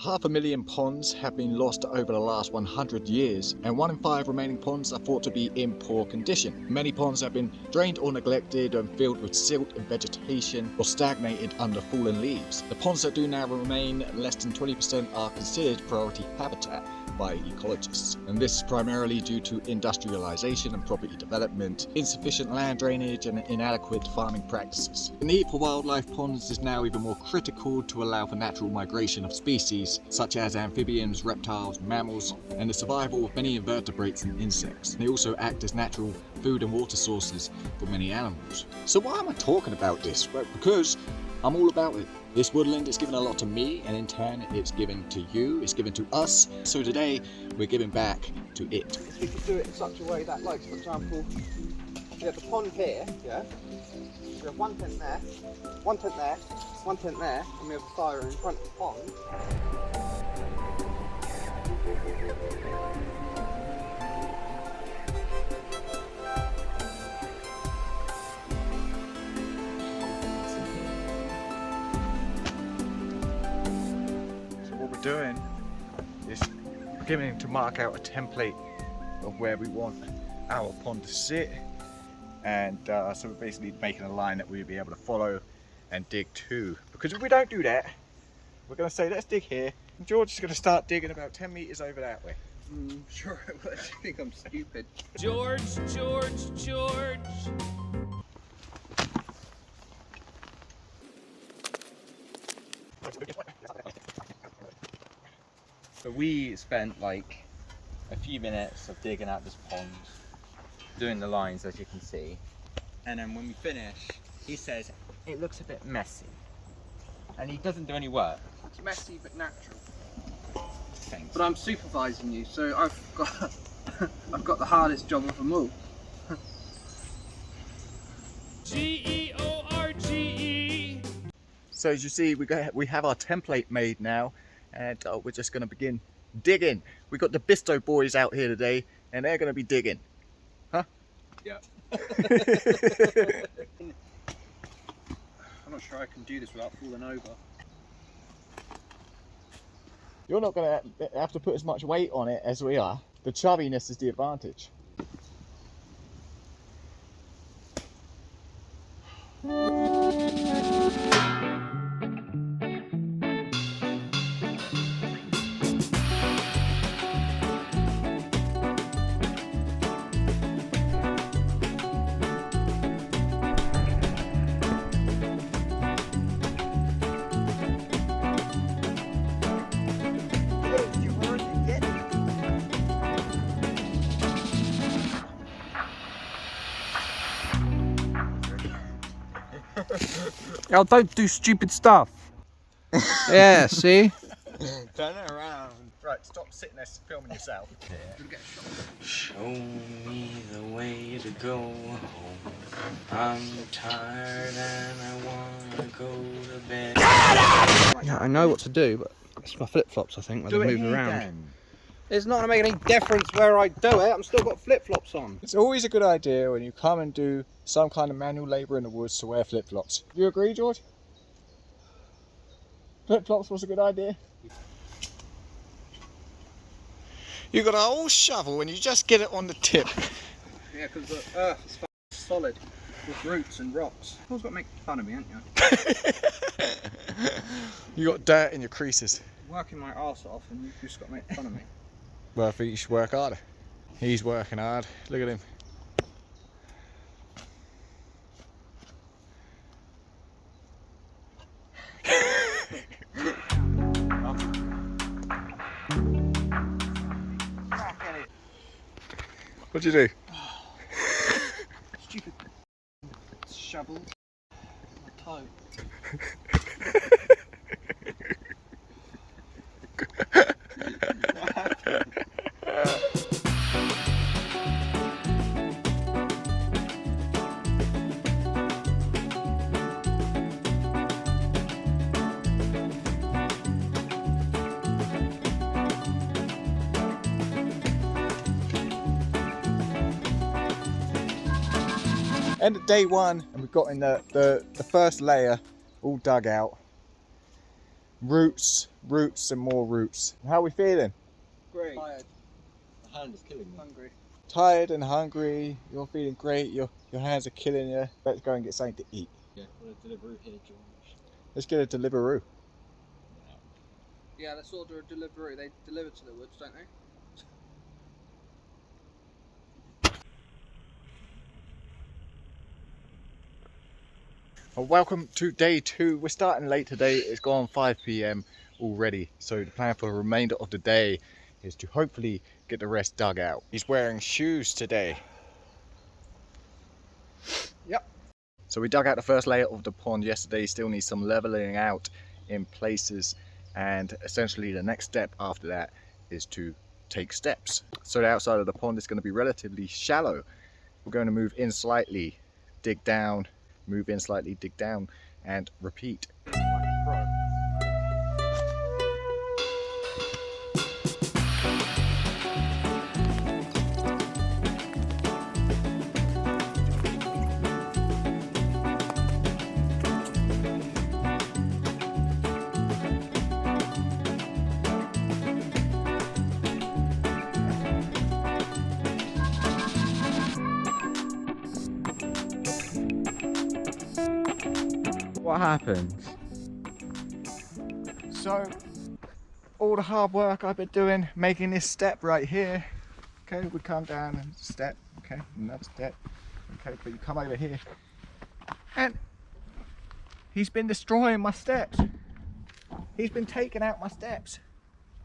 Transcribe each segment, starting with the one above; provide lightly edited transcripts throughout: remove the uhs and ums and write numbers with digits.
500,000 ponds have been lost over the last 100 years, and 1 in 5 remaining ponds are thought to be in poor condition. Many ponds have been drained or neglected and filled with silt and vegetation or stagnated under fallen leaves. The ponds that do now remain, less than 20%, are considered priority habitat by ecologists, and this is primarily due to industrialization and property development, insufficient land drainage and inadequate farming practices. The need for wildlife ponds is now even more critical to allow for natural migration of species such as amphibians, reptiles, mammals, and the survival of many invertebrates and insects. They also act as natural food and water sources for many animals. So why am I talking about this? Well, because I'm all about it. This woodland is given a lot to me, and in turn it's given to you, it's given to us. So today we're giving back to it. We could do it in such a way that, like, for example, we have the pond here, yeah? We have one tent there, one tent there, one tent there, and we have a fire in front of the pond. Doing is beginning to mark out a template of where we want our pond to sit, and so we're basically making a line that we'll be able to follow and dig to, because if we don't do that, we're going to say let's dig here and George is going to start digging about 10 meters over that way. Sure I would. I think I'm stupid. George. So we spent like a few minutes of digging out this pond, doing the lines as you can see, and then when we finish, he says it looks a bit messy, and he doesn't do any work. It's messy but natural. Thanks. But I'm supervising you, so I've got the hardest job of them all. George. So as you see, we have our template made now, and we're just going to begin digging. We got the Bisto boys out here today, and they're going to be digging. Huh? Yeah. I'm not sure I can do this without falling over. You're not going to have to put as much weight on it as we are. The chubbiness is the advantage. Oh, don't do stupid stuff. Yeah, see? Turn it around. Right, stop sitting there filming yourself. Show me the way to go home. I'm tired and I wanna go to bed. Yeah, I know what to do, but it's my flip-flops, I think, when they move around. Then. It's not going to make any difference where I do it. I'm still got flip-flops on. It's always a good idea when you come and do some kind of manual labour in the woods to wear flip-flops. Do you agree, George? Flip-flops was a good idea? You got a whole shovel and you just get it on the tip. Yeah, because the earth is solid with roots and rocks. You've always got to make fun of me, haven't you? You got dirt in your creases. I'm working my arse off and you've just got to make fun of me. Well, I think you should work harder. He's working hard. Look at him. What'd you do? Stupid shovel. My toe. End of day one, and we've got in the first layer all dug out. Roots, roots and more roots. How are we feeling? Great. Tired. The hand is killing me. Hungry. Tired and hungry. You're feeling great. Your hands are killing you. Let's go and get something to eat. Yeah, we'll deliver here, George. Let's get a Deliveroo. Yeah, let's order a delivery. They deliver to the woods, don't they? Well, welcome to day 2. We're starting late today. It's gone 5 p.m. already. So the plan for the remainder of the day is to hopefully get the rest dug out. He's wearing shoes today. Yep. So we dug out the first layer of the pond yesterday. Still needs some leveling out in places. And essentially the next step after that is to take steps. So the outside of the pond is going to be relatively shallow. We're going to move in slightly, dig down, move in slightly, dig down, and repeat. What happened? So, all the hard work I've been doing, making this step right here. Okay, we come down and step, okay, another step. Okay, but you come over here. And he's been destroying my steps. He's been taking out my steps.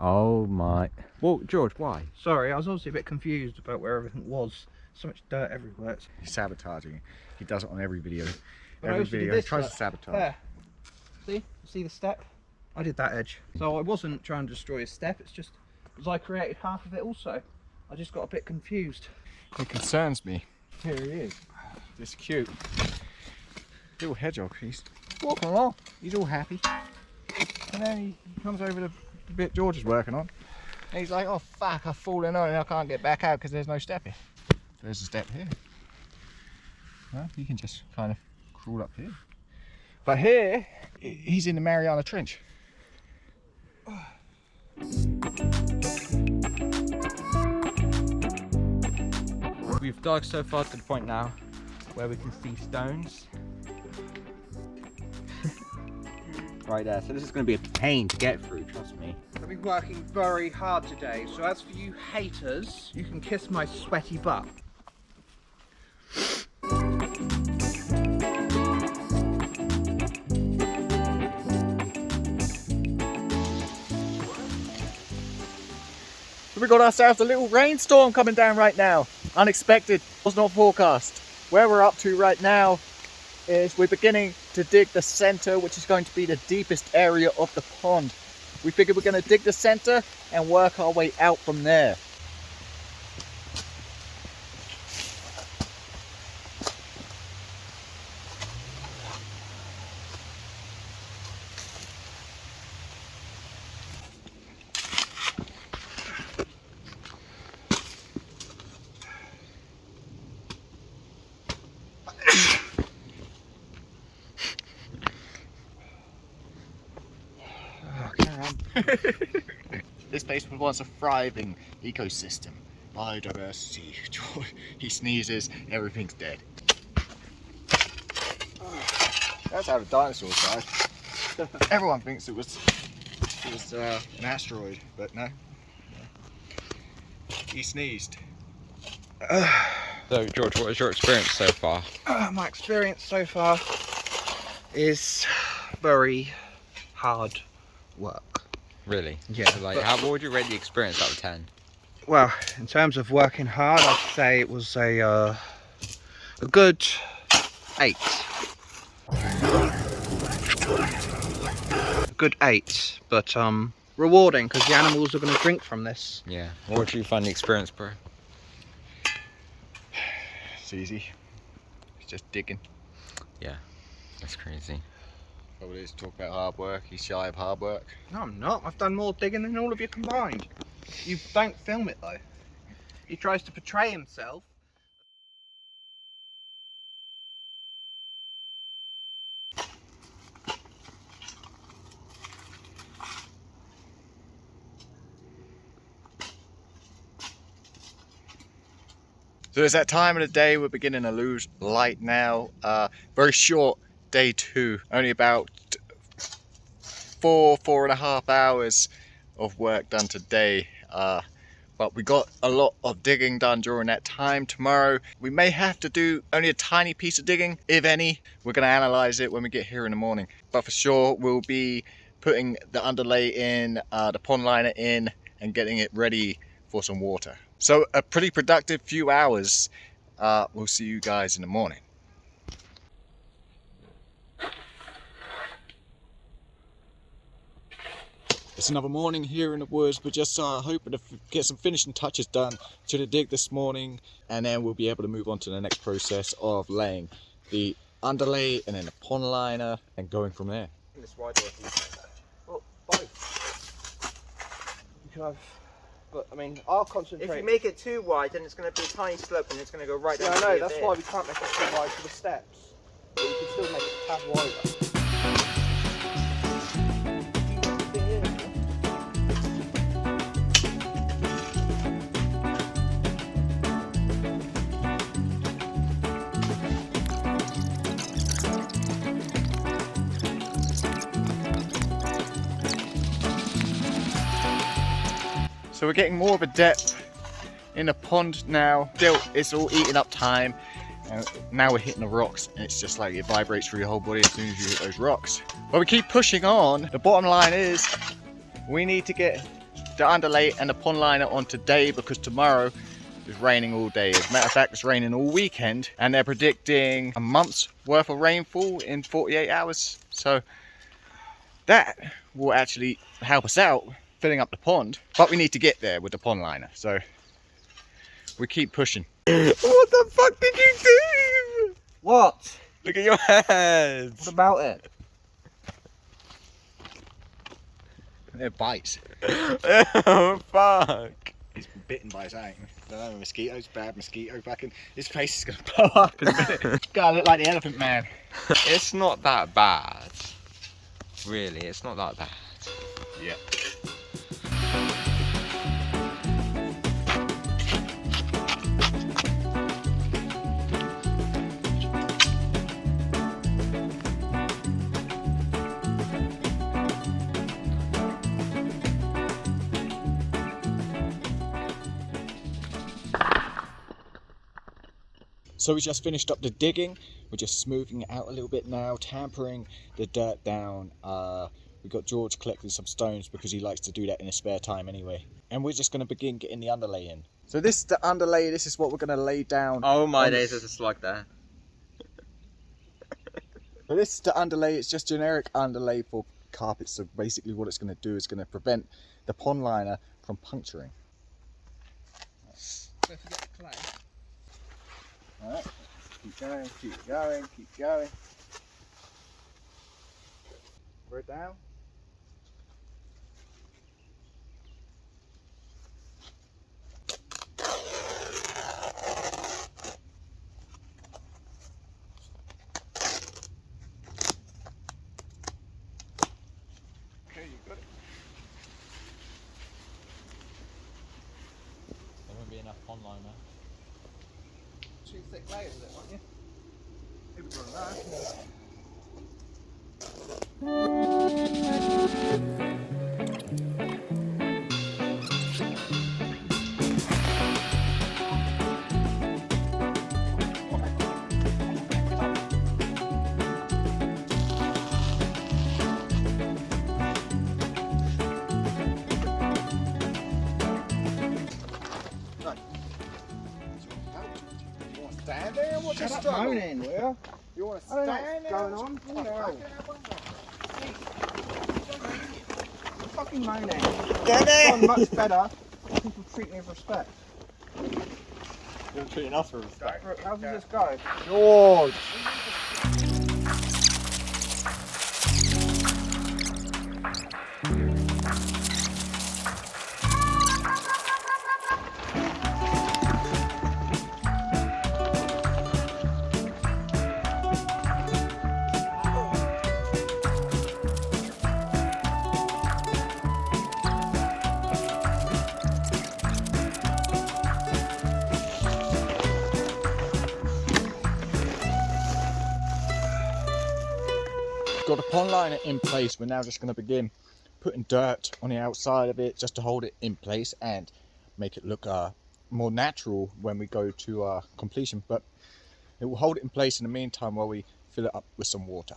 Oh my. Well, George, why? Sorry, I was obviously a bit confused about where everything was. So much dirt everywhere. He's sabotaging. He does it on every video. But I Every also did video he this, tries look. to sabotage. There. See the step? I did that edge. So I wasn't trying to destroy a step, it's just because I created half of it also. I just got a bit confused. It concerns me. Here he is. This cute little hedgehog. He's walking along. He's all happy. And then he comes over to the bit George is working on. And he's like, oh fuck, I've fallen on and I can't get back out because there's no step here. There's a step here. Well, you can just kind of crawl up here. But here, he's in the Mariana Trench. We've dug so far to the point now where we can see stones. Right there, so this is going to be a pain to get through, trust me. I've been working very hard today, so as for you haters, you can kiss my sweaty butt. We got ourselves a little rainstorm coming down right now. Unexpected, was not forecast. Where we're up to right now is we're beginning to dig the center, which is going to be the deepest area of the pond. We figured we're going to dig the center and work our way out from there. This place was once a thriving ecosystem. Biodiversity. He sneezes, everything's dead. That's how the dinosaurs died. Everyone thinks it was an asteroid, but no. He sneezed. So, George, what was your experience so far? My experience so far is very hard work. Really? Yeah. So, like, what would you rate the experience out of 10? Well, in terms of working hard, I'd say it was a good 8. A good 8, but rewarding because the animals are going to drink from this. Yeah. What would you find the experience, bro? It's easy. It's just digging. Yeah. That's crazy. All it is talk about hard work. He's shy of hard work. No, I'm not. I've done more digging than all of you combined. You don't film it though. He tries to portray himself. So it's that time of the day, we're beginning to lose light now. Very short day 2, only about 4.5 hours of work done today. But we got a lot of digging done during that time. Tomorrow we may have to do only a tiny piece of digging, if any. We're going to analyze it when we get here in the morning. But for sure we'll be putting the underlay in, the pond liner in, and getting it ready for some water. So a pretty productive few hours. We'll see you guys in the morning. It's another morning here in the woods. We're just hoping to get some finishing touches done to the dig this morning, and then we'll be able to move on to the next process of laying the underlay and then the pond liner and going from there. This wide or Well, both. You can have, but I mean, I'll concentrate. if you make it too wide, then it's going to be a tiny slope and it's going to go right down. Yeah, I know. to That's why we can't make it too wide for the steps. But you can still make it a tad wider. So we're getting more of a depth in the pond now. Still, it's all eating up time. And now we're hitting the rocks, and it's just like it vibrates through your whole body as soon as you hit those rocks. But we keep pushing on. The bottom line is we need to get the underlay and the pond liner on today, because tomorrow is raining all day. As a matter of fact, it's raining all weekend, and they're predicting a month's worth of rainfall in 48 hours. So that will actually help us out filling up the pond, but we need to get there with the pond liner, so we keep pushing. What the fuck did you do? What? Look at your hands. What about it? They're bites. Oh, fuck. He's been bitten by something. I don't know, mosquitoes, bad mosquito fucking. His face is gonna blow up in a minute. Gotta look like the Elephant Man. It's not that bad. Really, it's not that bad. Yeah. So we just finished up the digging. We're just smoothing it out a little bit now, tampering the dirt down. We got George collecting some stones because he likes to do that in his spare time anyway. And we're just going to begin getting the underlay in. So this is the underlay. This is what we're going to lay down. Oh my days, there's a slug there. So this is the underlay. It's just generic underlay for carpets. So basically what it's going to do is going to prevent the pond liner from puncturing. Don't forget the clay. Alright, keep going, keep going, keep going. We're down. Okay, you got it. There won't be enough pond liner. 2 thick layers of it, won't you? Maybe we've got enough. Stand there and watch us struggle. moaning, will you? You want to I don't stand know there? what's going on. No. You're fucking moaning. Get It's gone much better. People treat me with respect. You're treating us with respect. How does this go? George! got the pond liner in place, we're now just going to begin putting dirt on the outside of it just to hold it in place and make it look more natural when we go to completion. But it will hold it in place in the meantime while we fill it up with some water.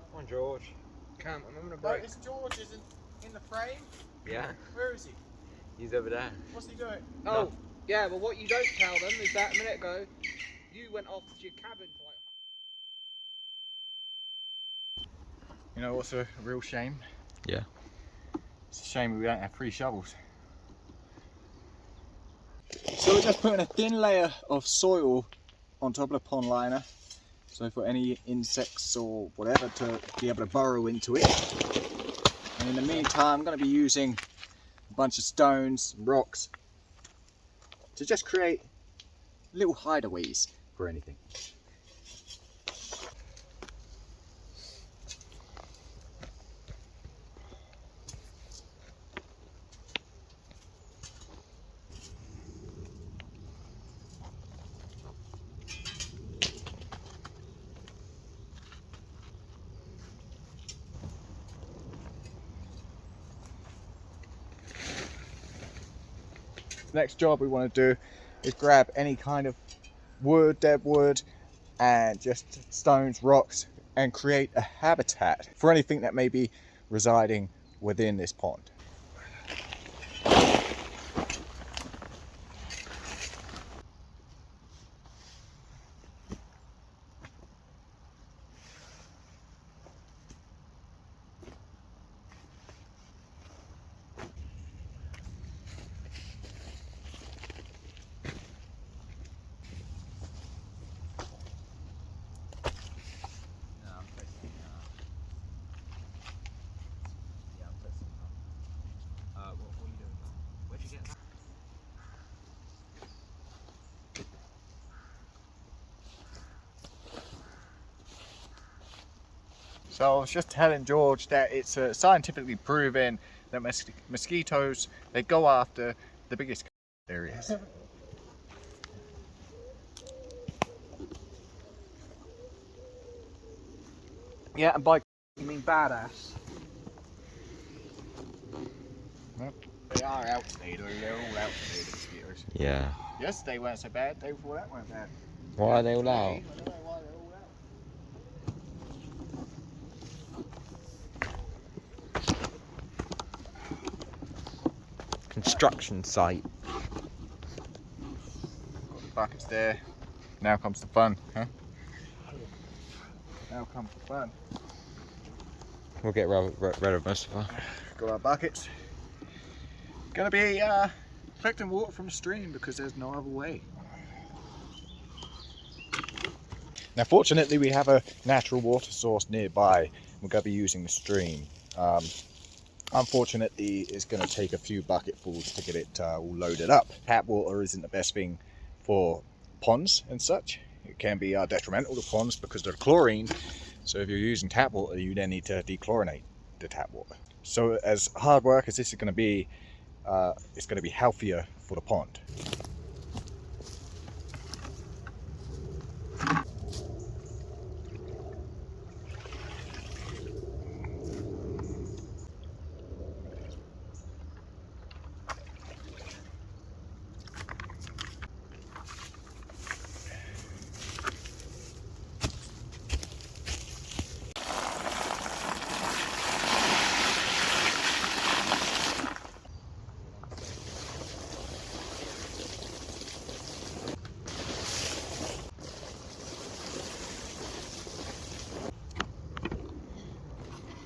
Come on, George. Come, I'm having a break. Notice George isn't in the frame. Yeah, Where is he? he's over there. What's he doing? Oh, yeah, but what you don't tell them is that a minute ago, you went off to your cabin for like... You know what's a real shame? Yeah. It's a shame we don't have 3 shovels. So we're just putting a thin layer of soil on top of the pond liner, so for any insects or whatever to be able to burrow into it. And in the meantime, I'm going to be using a bunch of stones and rocks to just create little hideaways for anything. Next job we want to do is grab any kind of wood, dead wood, and just stones, rocks, and create a habitat for anything that may be residing within this pond. So I was just telling George that it's scientifically proven that mosquitoes, they go after the biggest areas. Yeah, and by you mean badass. They are out today, though. They're all out today, the mosquitoes. Yeah. Yesterday weren't so bad, day before that weren't bad. Why are they all out? I don't know why they're all out. Construction site. Got the buckets there. Now comes the fun, huh? Now comes the fun. We'll get rid of most of them. Got our buckets. Gonna be collecting water from the stream because there's no other way. Now fortunately we have a natural water source nearby. We're going to be using the stream. Unfortunately it's going to take a few bucketfuls to get it all loaded up. Tap water isn't the best thing for ponds and such. It can be detrimental to ponds because of the chlorine. So if you're using tap water, you then need to dechlorinate the tap water. So as hard work as this is going to be, it's going to be healthier for the pond.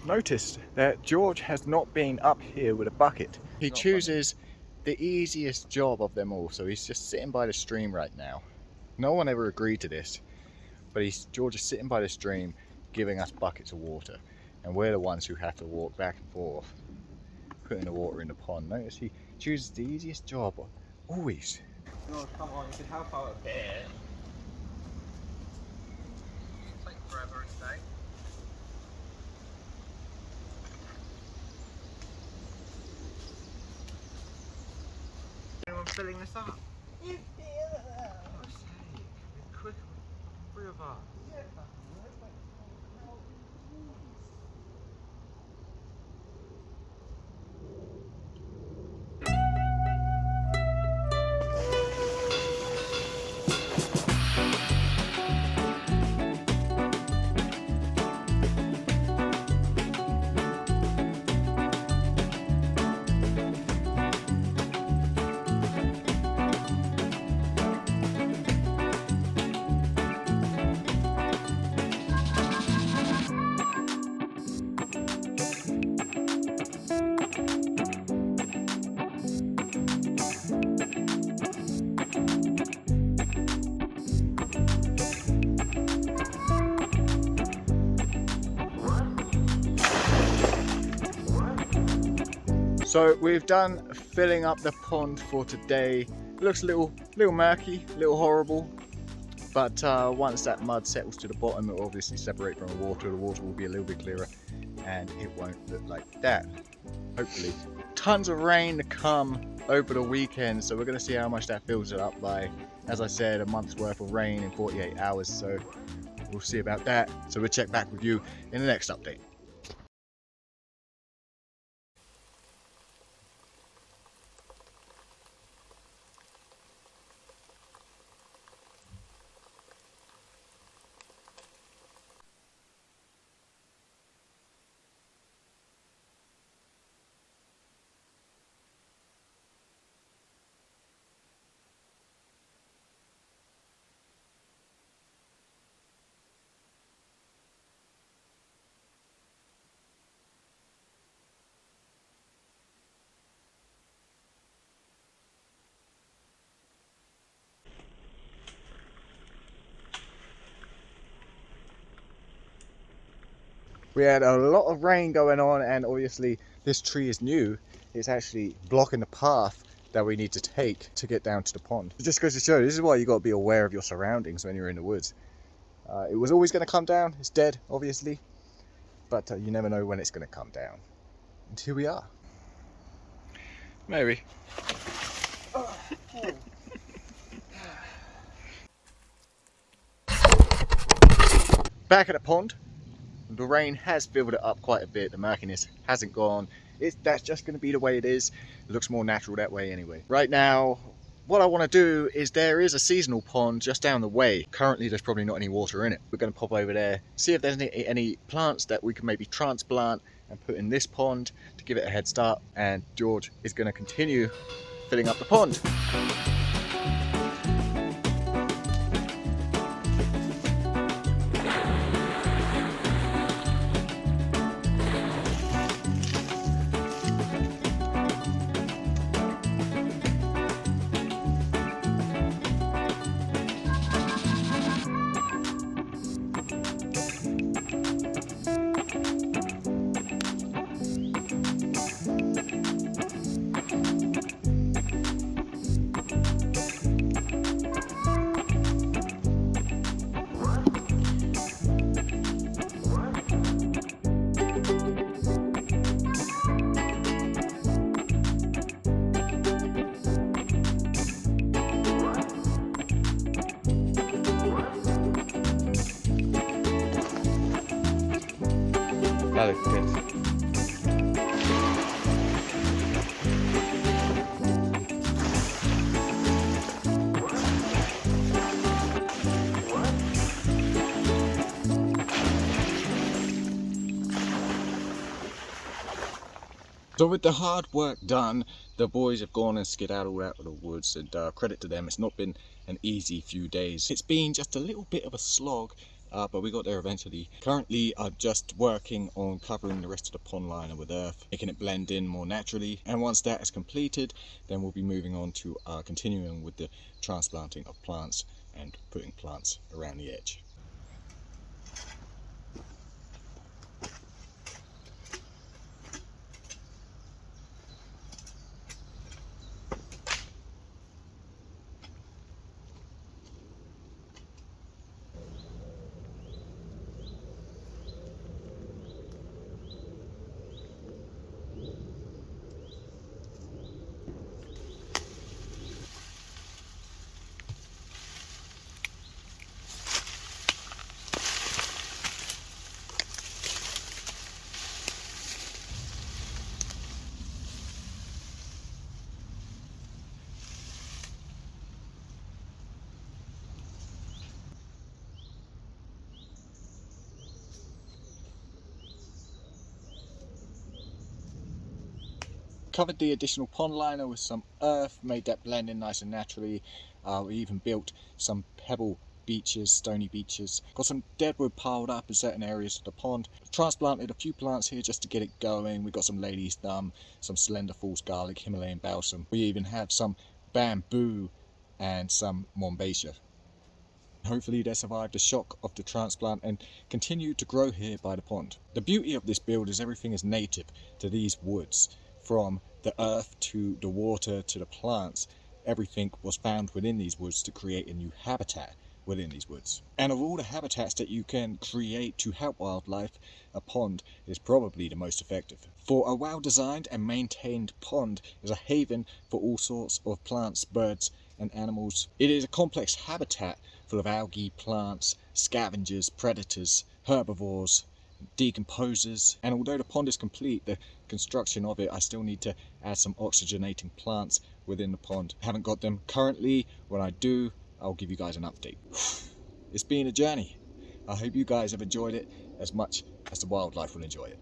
Noticed that George has not been up here with a bucket. He chooses the easiest job of them all, so he's just sitting by the stream right now. No one ever agreed to this, but George is sitting by the stream giving us buckets of water, and we're the ones who have to walk back and forth putting the water in the pond. Notice he chooses the easiest job always. Oh, come on, you can help out a bit. Take forever and day. Anyone filling this up? Yeah. For God's sake, be quick, 3 of us. So we've done filling up the pond for today. It looks a little murky, a little horrible, but once that mud settles to the bottom, it will obviously separate from the water will be a little bit clearer and it won't look like that, hopefully. Tons of rain to come over the weekend, so we're going to see how much that fills it up by. As I said, a month's worth of rain in 48 hours, so we'll see about that. So we'll check back with you in the next update. We had a lot of rain going on, and obviously this tree is new. It's actually blocking the path that we need to take to get down to the pond. It just goes to show, this is why you got to be aware of your surroundings when you're in the woods. It was always going to come down. It's dead, obviously, but you never know when it's going to come down. And here we are. Maybe. Back at the pond. The rain has filled it up quite a bit. The murkiness hasn't gone. That's just going to be the way it is. It looks more natural that way anyway. Right now, what I want to do is there is a seasonal pond just down the way. Currently, there's probably not any water in it. We're going to pop over there, see if there's any plants that we can maybe transplant and put in this pond to give it a head start. And George is going to continue filling up the pond. That looks good. So with the hard work done, the boys have gone and skedaddled out of the woods, and credit to them, it's not been an easy few days. It's been just a little bit of a slog, but we got there eventually. Currently I'm just working on covering the rest of the pond liner with earth, making it blend in more naturally, and once that is completed, then we'll be moving on to continuing with the transplanting of plants and putting plants around the edge. Covered the additional pond liner with some earth, made that blend in nice and naturally. We even built some pebble beaches, stony beaches. Got some dead wood piled up in certain areas of the pond. Transplanted a few plants here just to get it going. We got some lady's thumb, some slender false garlic, Himalayan balsam. We even have some bamboo and some mombacia. Hopefully they survived the shock of the transplant and continue to grow here by the pond. The beauty of this build is everything is native to these woods. From the earth to the water to the plants, everything was found within these woods to create a new habitat within these woods. And of all the habitats that you can create to help wildlife, a pond is probably the most effective. For a well designed and maintained pond is a haven for all sorts of plants, birds and animals. It is a complex habitat full of algae, plants, scavengers, predators, herbivores, decomposers, and although the pond is complete, the construction of it, I still need to add some oxygenating plants within the pond. I haven't got them currently. When I do, I'll give you guys an update. It's been a journey. I hope you guys have enjoyed it as much as the wildlife will enjoy it.